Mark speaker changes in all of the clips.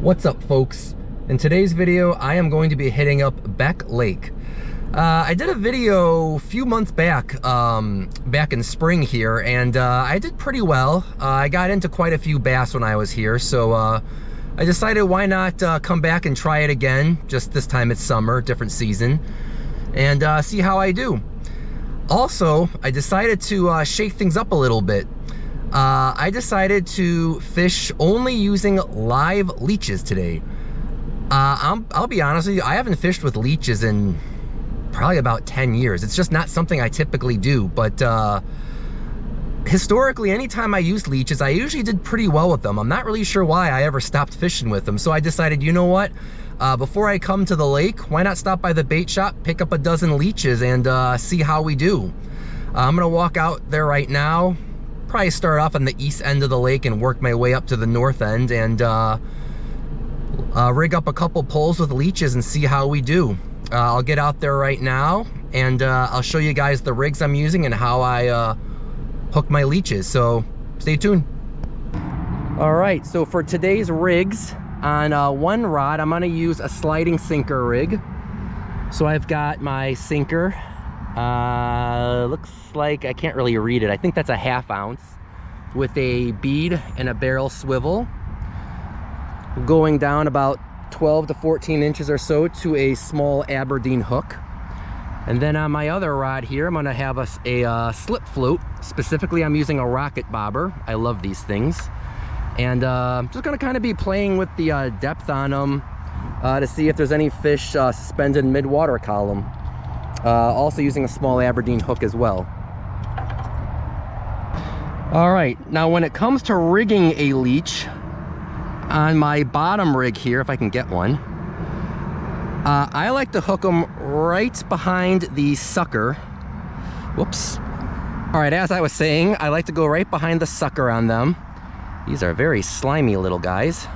Speaker 1: What's up, folks? In today's video, I am going to be hitting up Beck Lake. I did a video a few months back, back in spring here, and I did pretty well. I got into quite a few bass when I was here, so I decided why not come back and try it again. Just this time it's summer, different season, and see how I do. Also, I decided to shake things up a little bit. I decided to fish only using live leeches today. I'll be honest with you, I haven't fished with leeches in probably about 10 years. It's just not something I typically do, but historically, anytime I used leeches, I usually did pretty well with them. I'm not really sure why I ever stopped fishing with them, so I decided, you know what? Before I come to the lake, why not stop by the bait shop, pick up a dozen leeches, and see how we do. I'm gonna walk out there right now, probably start off on the east end of the lake and work my way up to the north end, and rig up a couple poles with leeches and see how we do. I'll get out there right now, and I'll show you guys the rigs I'm using and how I hook my leeches, so stay tuned. All right, so for today's rigs, on one rod, I'm gonna use a sliding sinker rig. So I've got my sinker, looks like, I can't really read it, I think that's a 1/2 ounce, with a bead and a barrel swivel, going down about 12 to 14 inches or so to a small Aberdeen hook. And then on my other rod here, I'm gonna have a slip float. Specifically, I'm using a rocket bobber. I love these things. And just gonna kind of be playing with the depth on them to see if there's any fish suspended mid-water column. Also using a small Aberdeen hook as well. All right, now when it comes to rigging a leech, on my bottom rig here, if I can get one, I like to hook them right behind the sucker. Whoops. All right, as I was saying, I like to go right behind the sucker on them. These are very slimy little guys.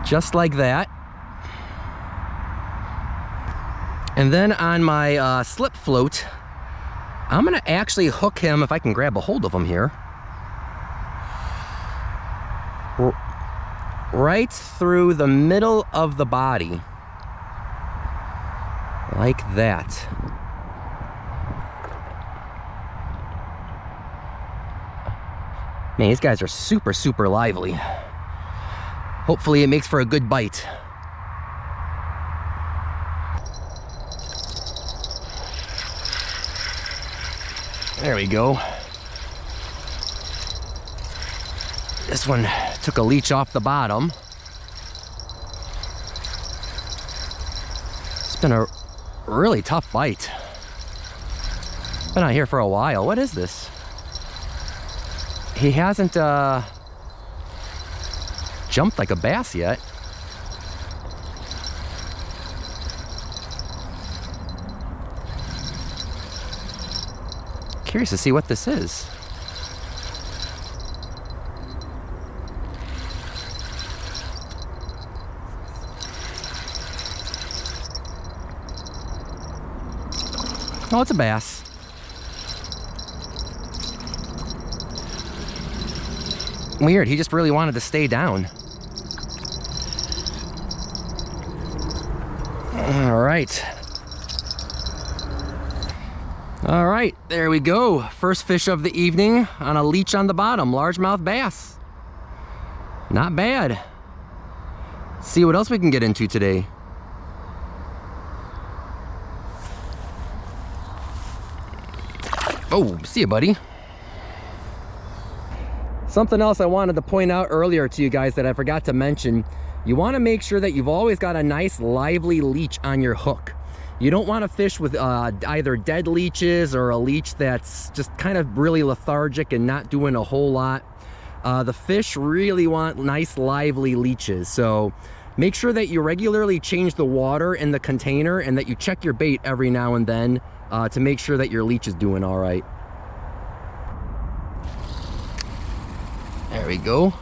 Speaker 1: Just like that. And then on my slip float, I'm gonna actually hook him, if I can grab a hold of him here, right through the middle of the body, like that. Man, these guys are super, super lively. Hopefully it makes for a good bite. There we go. This one took a leech off the bottom. It's been a really tough bite. Been out here for a while. What is this? He hasn't jumped like a bass yet. Curious to see what this is. Oh, it's a bass. Weird, he just really wanted to stay down. All right. All right, there we go. First fish of the evening on a leech on the bottom, largemouth bass. Not bad. Let's see what else we can get into today. Oh, see you, buddy. Something else I wanted to point out earlier to you guys that I forgot to mention, you want to make sure that you've always got a nice lively leech on your hook. You don't want to fish with either dead leeches or a leech that's just kind of really lethargic and not doing a whole lot. The fish really want nice lively leeches, so make sure that you regularly change the water in the container and that you check your bait every now and then to make sure that your leech is doing all right. There we go.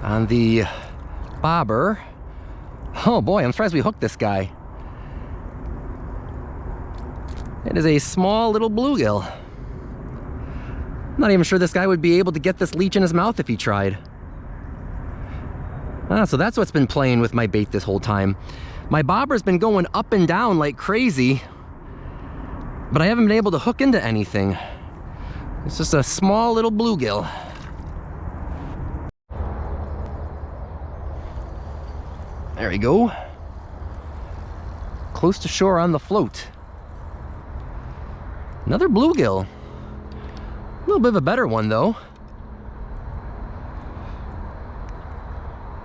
Speaker 1: On the bobber, oh boy, I'm surprised we hooked this guy. It is a small little bluegill. Not even sure this guy would be able to get this leech in his mouth if he tried. Ah, so that's what's been playing with my bait this whole time. My bobber's been going up and down like crazy, but I haven't been able to hook into anything. It's just a small little bluegill. There we go. Close to shore on the float. Another bluegill. A little bit of a better one though.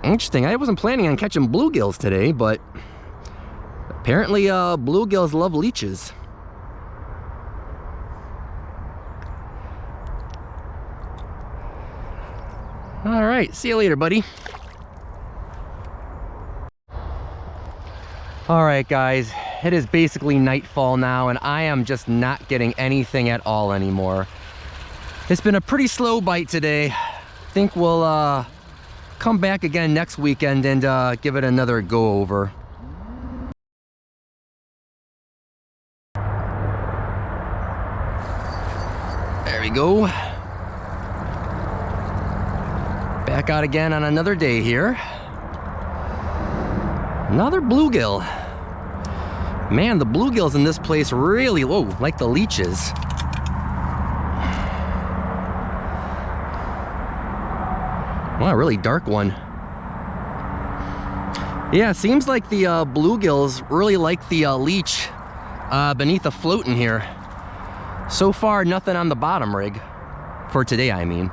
Speaker 1: Interesting, I wasn't planning on catching bluegills today, but apparently bluegills love leeches. All right, see you later, buddy. All right, guys, it is basically nightfall now, and I am just not getting anything at all anymore. It's been a pretty slow bite today. I think we'll come back again next weekend and give it another go over. There we go. Back out again on another day here. Another bluegill. Man, the bluegills in this place really, whoa, like the leeches. Wow, a really dark one. Yeah, seems like the bluegills really like the leech beneath the float in here. So far, nothing on the bottom rig. For today, I mean.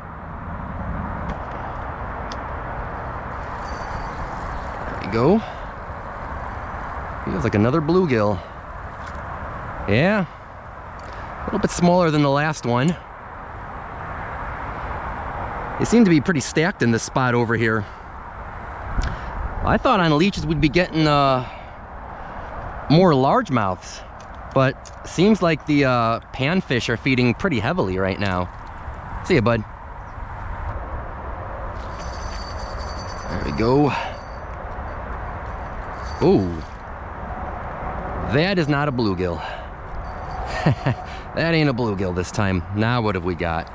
Speaker 1: There we go. Feels like another bluegill. Yeah. A little bit smaller than the last one. They seem to be pretty stacked in this spot over here. I thought on leeches we'd be getting more largemouths, but seems like the panfish are feeding pretty heavily right now. See ya, bud. There we go. Ooh. That is not a bluegill. That ain't a bluegill this time. Now what have we got?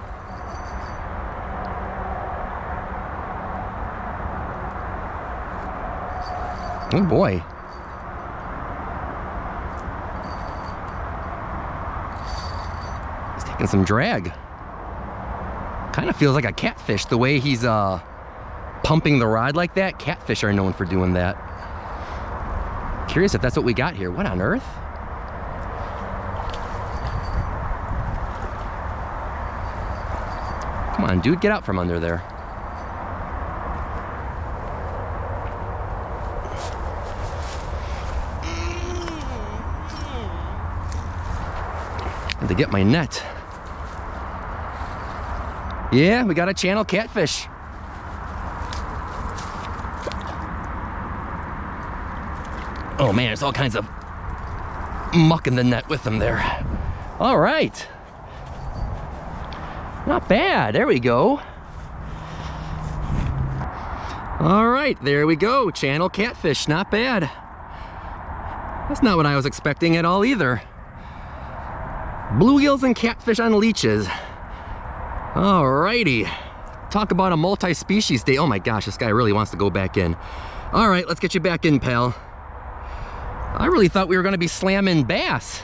Speaker 1: Oh boy. He's taking some drag. Kind of feels like a catfish the way he's pumping the rod like that. Catfish are known for doing that. Curious if that's what we got here. What on earth? Come on, dude, get out from under there. And to get my net. Yeah, we got a channel catfish. Oh man, there's all kinds of muck in the net with them there. All right. Not bad, there we go. All right, there we go, channel catfish, not bad. That's not what I was expecting at all either. Bluegills and catfish on leeches. All righty. Talk about a multi-species day. Oh my gosh, this guy really wants to go back in. All right, let's get you back in, pal. I really thought we were gonna be slamming bass,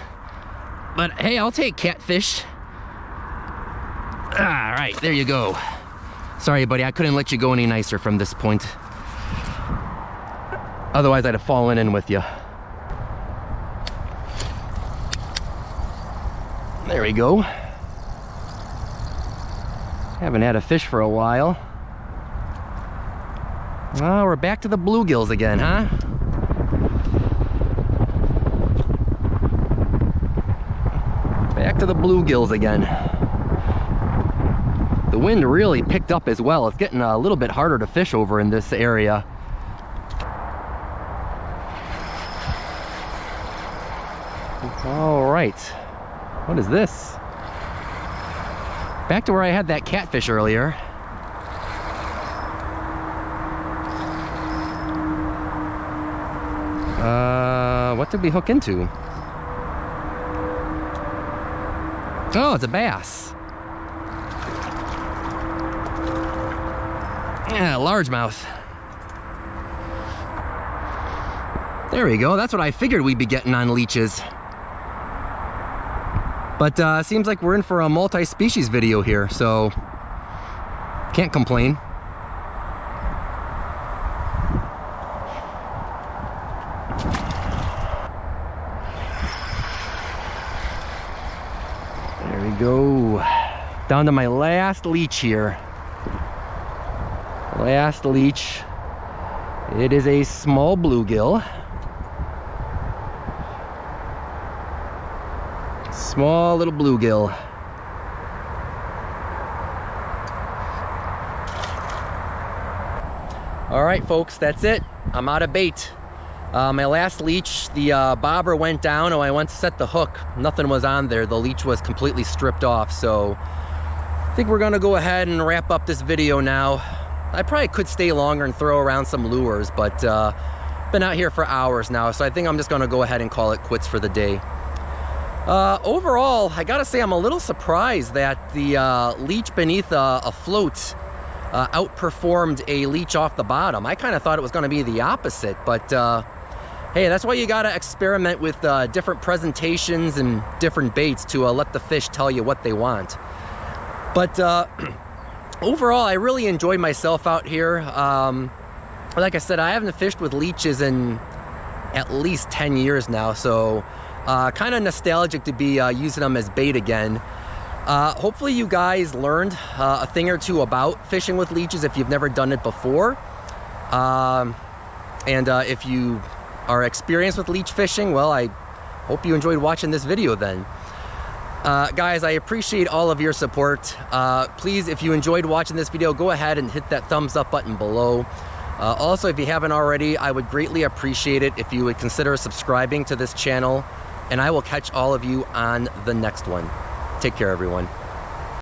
Speaker 1: but hey, I'll take catfish. All right, there you go. Sorry, buddy, I couldn't let you go any nicer from this point. Otherwise, I'd have fallen in with you. There we go. Haven't had a fish for a while. Oh, we're back to the bluegills again, huh? Back to the bluegills again. The wind really picked up as well. It's getting a little bit harder to fish over in this area. All right. What is this? Back to where I had that catfish earlier. What did we hook into? Oh, it's a bass. Yeah, largemouth. There we go. That's what I figured we'd be getting on leeches. But seems like we're in for a multi-species video here, so can't complain. There we go. Down to my last leech here. Last leech. It is a small bluegill. Small little bluegill. All right, folks, that's it. I'm out of bait. My last leech, the bobber went down. Oh, I went to set the hook. Nothing was on there. The leech was completely stripped off. So I think we're gonna go ahead and wrap up this video now. I probably could stay longer and throw around some lures, but been out here for hours now. So I think I'm just gonna go ahead and call it quits for the day. Overall, I gotta say I'm a little surprised that the leech beneath a float outperformed a leech off the bottom. I kind of thought it was gonna be the opposite, but hey, that's why you gotta experiment with different presentations and different baits to let the fish tell you what they want. But overall, I really enjoyed myself out here. Like I said, I haven't fished with leeches in at least 10 years now, so kind of nostalgic to be using them as bait again. Hopefully you guys learned a thing or two about fishing with leeches if you've never done it before. And if you are experienced with leech fishing, well, I hope you enjoyed watching this video then. Guys, I appreciate all of your support. Please, if you enjoyed watching this video, go ahead and hit that thumbs up button below. Also, if you haven't already, I would greatly appreciate it if you would consider subscribing to this channel, and I will catch all of you on the next one. Take care, everyone.